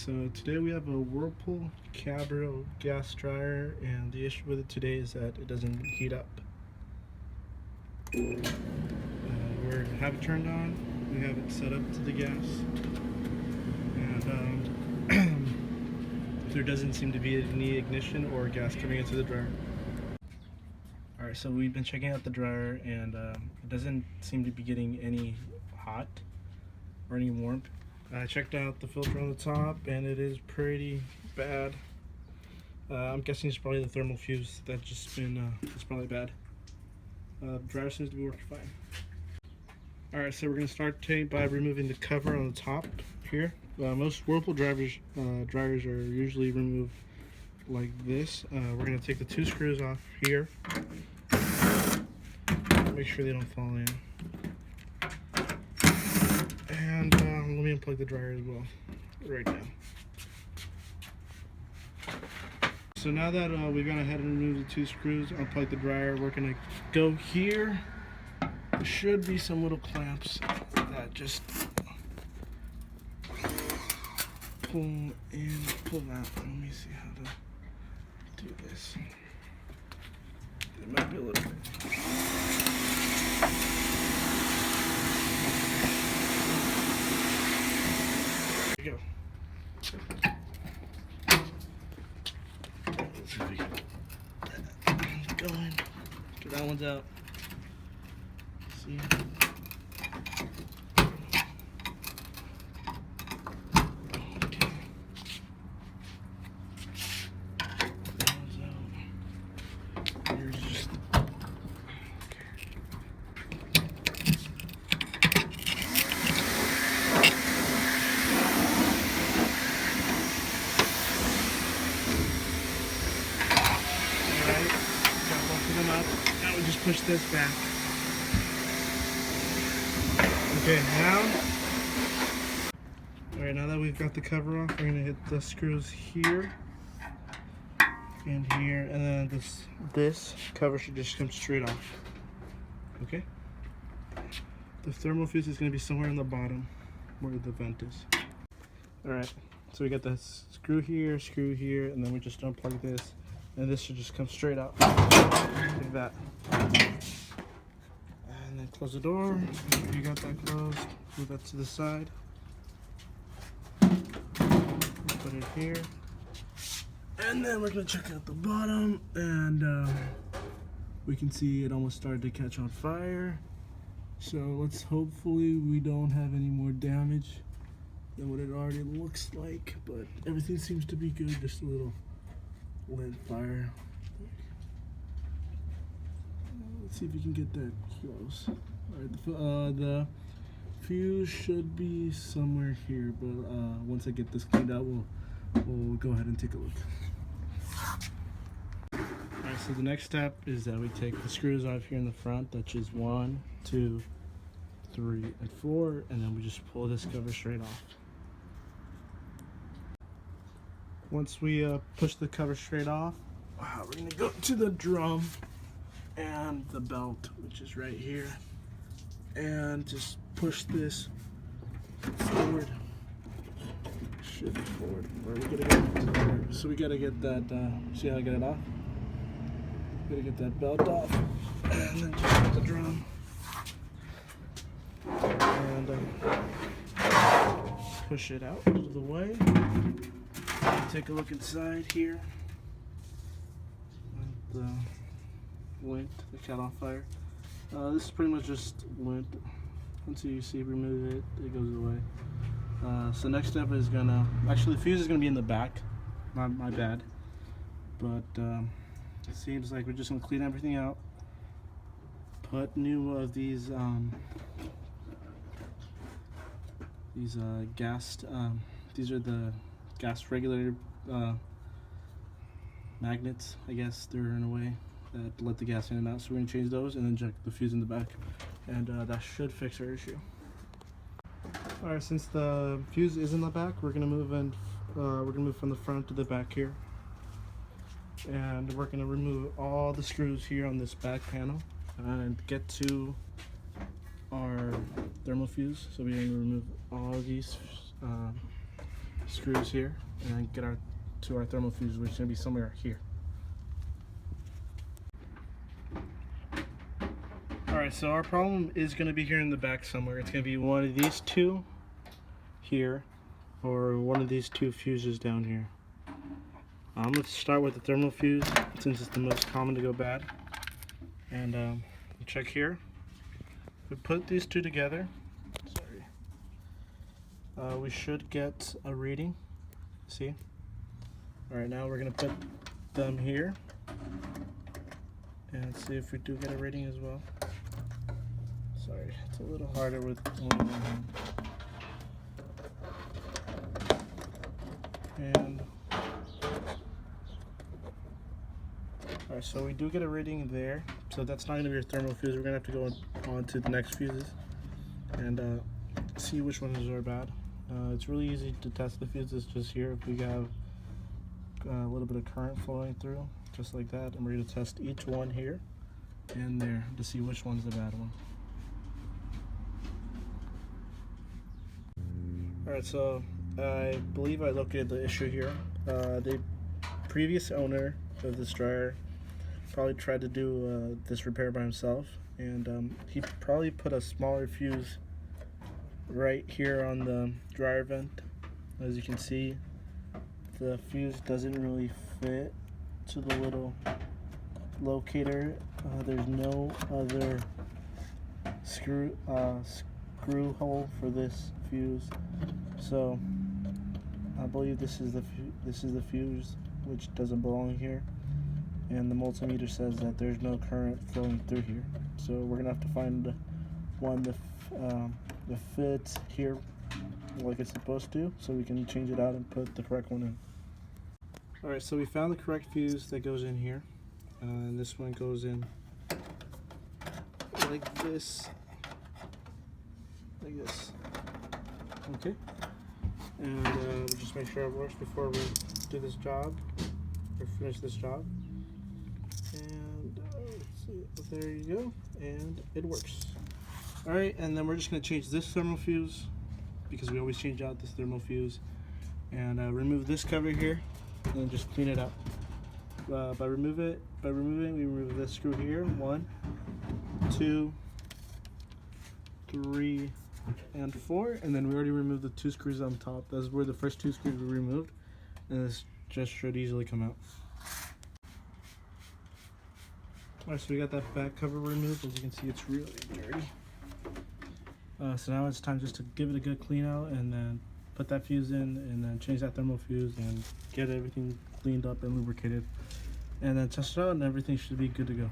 So today we have a Whirlpool Cabrio gas dryer, and the issue with it today is that it doesn't heat up. We have it turned on, we have it set up to the gas, and there doesn't seem to be any ignition or gas coming into the dryer. Alright, so we've been checking out the dryer, and it doesn't seem to be getting any hot or any warmth. I checked out the filter on the top, and it is pretty bad. I'm guessing it's probably the thermal fuse that's just been, it's probably bad. The dryer seems to be working fine. Alright, so we're going to start by removing the cover on the top here. Most Whirlpool dryers are usually removed like this. We're going to take the two screws off here. Make sure they don't fall in. And let me unplug the dryer as well, right now. So now that we've gone ahead and removed the two screws, unplug the dryer, we're gonna go here. There should be some little clamps that just pull in, pull out. Let me see how to do this. It might be a little bit. There you go. Let's see if we can get going. Get that one's out. See? Okay. That one's out. Here's just up. Now we just push this back. Okay, now that we've got the cover off, we're gonna hit the screws here and here, and then this cover should just come straight off. Okay. The thermal fuse is gonna be somewhere in the bottom where the vent is. All right. So we got the screw here, and then we just unplug this. And this should just come straight out like that. And then close the door. If you got that closed, move that to the side. Put it here. And then we're gonna check out the bottom, and we can see it almost started to catch on fire. So let's hopefully we don't have any more damage than what it already looks like, but everything seems to be good, just a little lit fire. Let's see if we can get that close. Alright, the fuse should be somewhere here, but once I get this cleaned out, we'll go ahead and take a look. Alright, so the next step is that we take the screws off here in the front, that's just 1, 2, 3, and 4, and then we just pull this cover straight off. Once we push the cover straight off, we're gonna go to the drum and the belt, which is right here, and just push this forward, shift forward. Where are we gonna go? So we gotta get that, see how I get it off? Gotta get that belt off, and then just put the drum, and push it out of the way. Take a look inside here. The lint that caught on fire. This is pretty much just lint. Once you see remove it, it goes away. So next step is actually the fuse is gonna be in the back. My bad. But it seems like we're just gonna clean everything out. Put new of these gas. These are the gas regulator magnets, I guess they're in a way that let the gas in and out. So we're gonna change those and then check the fuse in the back, and that should fix our issue. All right, since the fuse is in the back, we're gonna move from the front to the back here, and we're gonna remove all the screws here on this back panel and get to our thermal fuse. So we're gonna remove all these screws here, and then get to our thermal fuse, which is going to be somewhere here. Alright, so our problem is going to be here in the back somewhere. It's going to be one of these two here, or one of these two fuses down here. I'm going to start with the thermal fuse since it's the most common to go bad. And check here. We put these two together. Sorry. We should get a reading. See? Alright, now we're going to put them here and see if we do get a reading as well. Sorry, it's a little harder with one hand. And alright, so we do get a reading there. So that's not going to be our thermal fuse. We're going to have to go on to the next fuses and see which ones are bad. It's really easy to test the fuses just here. If we have a little bit of current flowing through, just like that, and we're going to test each one here and there to see which one's the bad one. Alright, so I believe I located the issue here. The previous owner of this dryer probably tried to do this repair by himself, and he probably put a smaller fuse right here on the dryer vent. As you can see, the fuse doesn't really fit to the little locator. There's no other screw hole for this fuse, so I believe this is the fuse which doesn't belong here, and the multimeter says that there's no current flowing through here. So we're gonna have to find one that fits here like it's supposed to, so we can change it out and put the correct one in. Alright, so we found the correct fuse that goes in here, and this one goes in like this. Okay, and we'll just make sure it works before we do this job or finish this job. And let's see, there you go, and it works. Alright, and then we're just going to change this thermal fuse, because we always change out this thermal fuse, and remove this cover here and then just clean it up. By removing it, we remove this screw here. 1, 2, 3, and 4, and then we already removed the 2 screws on top. Those were the first 2 screws we removed, and this just should easily come out. Alright, so we got that back cover removed. As you can see, it's really dirty. So now it's time just to give it a good clean out, and then put that fuse in, and then change that thermal fuse, and get everything cleaned up and lubricated, and then test it out, and everything should be good to go.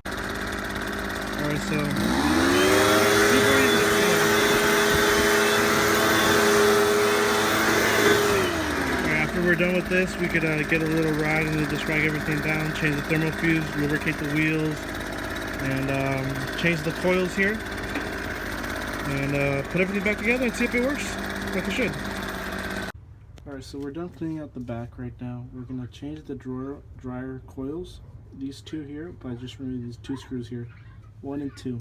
Alright, so after we're done with this, we could get a little rag and just rag everything down, change the thermal fuse, lubricate the wheels, and change the coils here, and put everything back together and see if it works like it should. Alright, so we're done cleaning out the back right now. We're going to change the dryer coils, these 2 here, by just removing these 2 screws here, 1 and 2.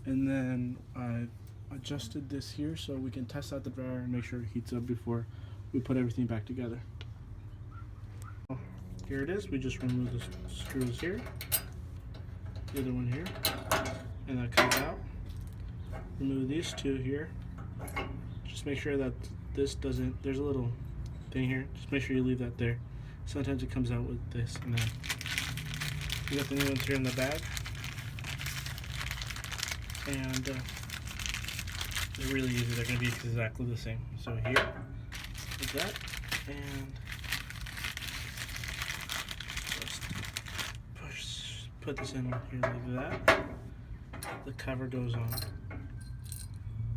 And then I adjusted this here so we can test out the dryer and make sure it heats up before we put everything back together. Here it is. We just remove the screws here, the other one here, and that comes out. Remove these 2 here. Just make sure that this doesn't, there's a little thing here, just make sure you leave that there. Sometimes it comes out with this, and then we got the new ones here in the bag, and they're really easy. They're going to be exactly the same. So here, like that, and just put this in here like that. The cover goes on.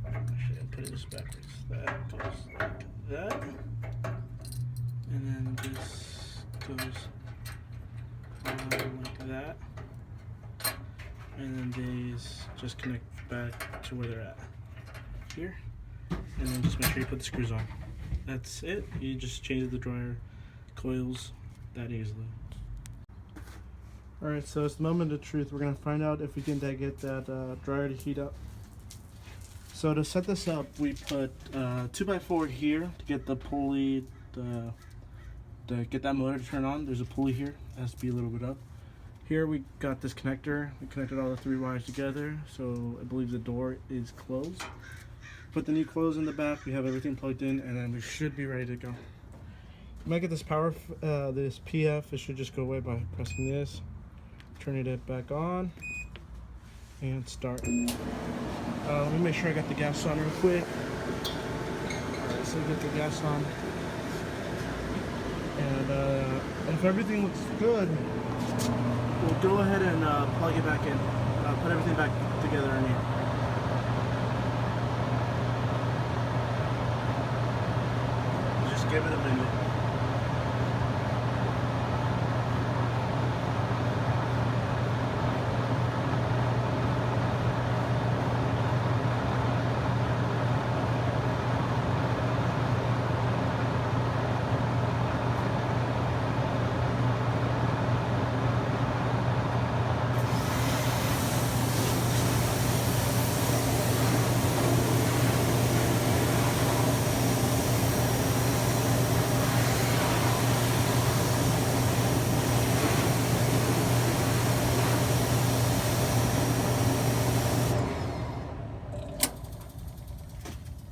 Actually, I'll put this backwards. That goes like that, and then this goes on like that, and then these just connect back to where they're at here, and then just make sure you put the screws on. That's it. You just change the dryer coils that easily. Alright, so it's the moment of truth. We're going to find out if we can get that dryer to heat up. So so to set this up, we put 2x4 here to get the pulley, to get that motor to turn on. There's a pulley here, it has to be a little bit up. Here we got this connector. We connected all the 3 wires together, so I believe the door is closed. Put the new clothes in the back, we have everything plugged in, and then we should be ready to go. You might get this this PF, it should just go away by pressing this, turning it back on, and start. Let me make sure I got the gas on real quick. Alright, so get the gas on. And if everything looks good, we'll go ahead and plug it back in. Put everything back together in here. Just give it a minute.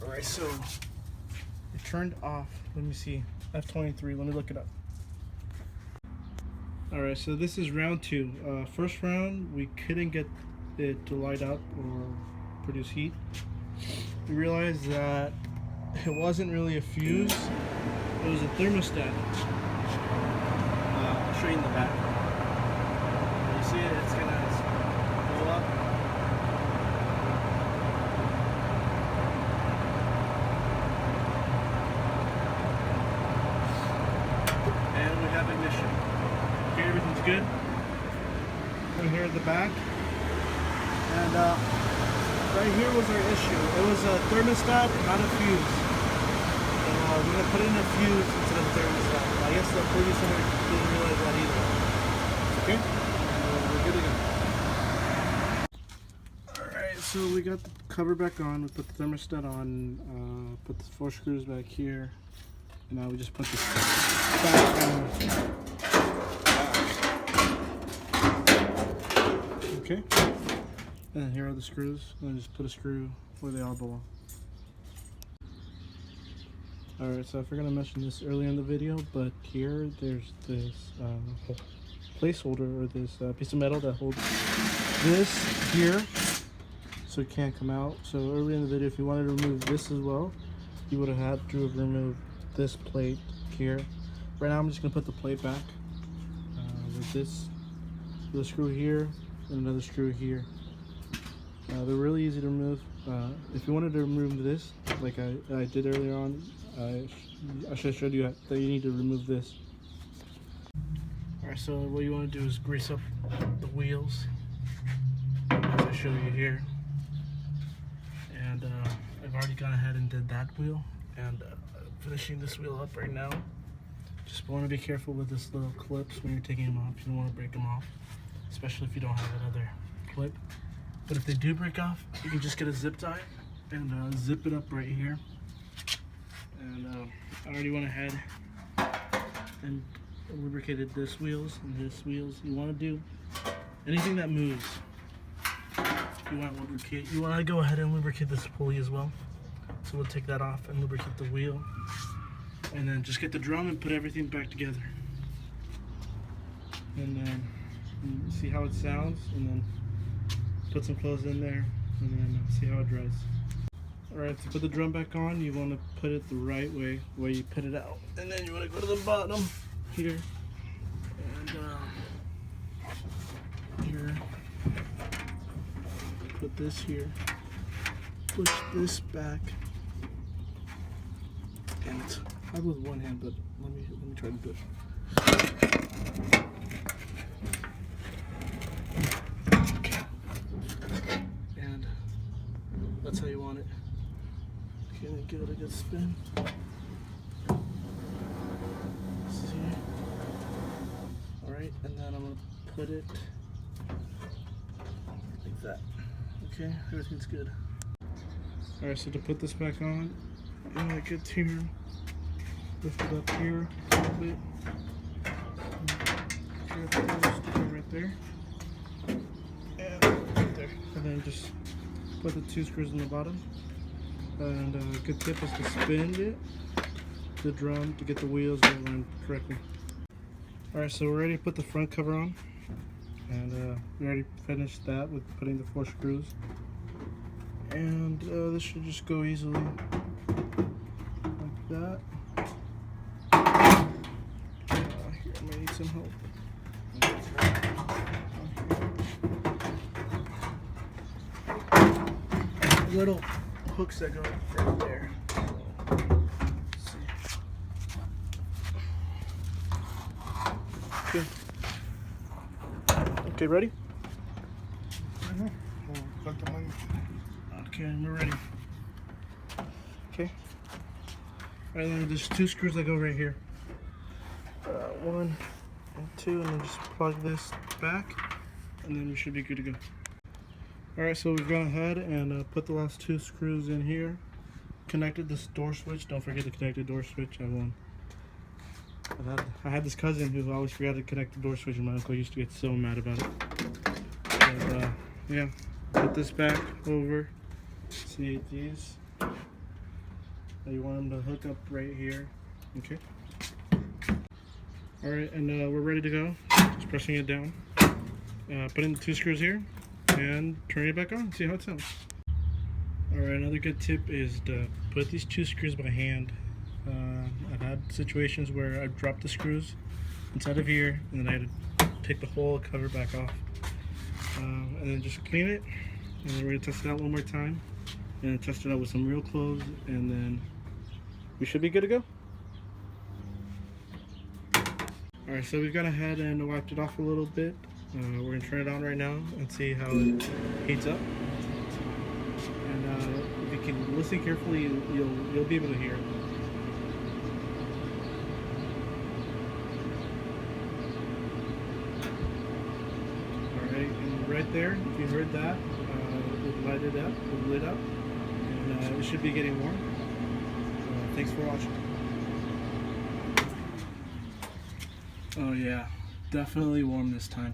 Alright, so it turned off. Let me see. F23, let me look it up. Alright, so this is round 2. First round, we couldn't get it to light up or produce heat. We realized that it wasn't really a fuse, it was a thermostat. I'll show you in the back. You see it, it's gonna go up. Ignition. Okay, everything's good. Right here at the back. And right here was our issue. It was a thermostat, not a fuse. And we're going to put in a fuse instead of a thermostat. I guess the previous owner didn't realize that either. Okay? We're good to go. Alright, so we got the cover back on. We put the thermostat on. Put the 4 screws back here. And now we just put this back on. Okay. And here are the screws. And then just put a screw where they all belong. Alright, so I forgot to mention this earlier in the video, but here there's this placeholder, or this piece of metal that holds this here so it can't come out. So earlier in the video, if you wanted to remove this as well, you would have had to remove this plate here. Right now I'm just gonna put the plate back with this little screw here and another screw here. They're really easy to remove. If you wanted to remove this, like I did earlier on, I should have showed you that you need to remove this. Alright, so what you want to do is grease up the wheels, as I show you here. And I've already gone ahead and did that wheel, and finishing this wheel up right now. Just want to be careful with this little clips when you're taking them off. You don't want to break them off, especially if you don't have another clip. But if they do break off, you can just get a zip tie and zip it up right here. And I already went ahead and lubricated this wheels and this wheels. You want to do anything that moves. You want to lubricate. You want to go ahead and lubricate this pulley as well. So we'll take that off and lubricate the wheel, and then just get the drum and put everything back together. And then see how it sounds, and then put some clothes in there, and then see how it dries. Alright, to put the drum back on, you want to put it the right way, where you put it out. And then you want to go to the bottom here, and here, put this here, push this back. Damn it. I have with one hand, but let me try to do it. Okay. And that's how you want it. Okay, then give it a good spin. See? Alright, and then I'm gonna put it like that. Okay, everything's good. Alright, so to put this back on, get here, lift it up here a little bit. Stick it right there. And right there. And then just put the 2 screws in the bottom. And a good tip is to spin the drum to get the wheels aligned correctly. Alright, so we're ready to put the front cover on. And we already finished that with putting the 4 screws. And this should just go easily like that. Here, I might need some help. Little hooks that go right there. Let's see. Good. Okay, ready? Okay, we're ready. Okay. Alright, then there's 2 screws that go right here. 1 and 2, and then just plug this back, and then we should be good to go. Alright, so we've gone ahead and put the last 2 screws in here. Connected this door switch. Don't forget to connect the door switch. I had this cousin who always forgot to connect the door switch, and my uncle used to get so mad about it. But, yeah, put this back over. See these. You want them to hook up right here. Okay. Alright, and we're ready to go. Just pressing it down. Put in the 2 screws here and turn it back on. See how it sounds. Alright, another good tip is to put these 2 screws by hand. I've had situations where I've dropped the screws inside of here, and then I had to take the whole cover back off. And then just clean it, and then we're going to test it out one more time, and then test it out with some real clothes, and then we should be good to go. Alright, so we've gone ahead and wiped it off a little bit. We're going to turn it on right now and see how it heats up. And if you can listen carefully, you'll be able to hear it. Alright, and right there, if you heard that, it lighted up, it lit up, and it should be getting warm. Thanks for watching. Oh yeah, definitely warm this time.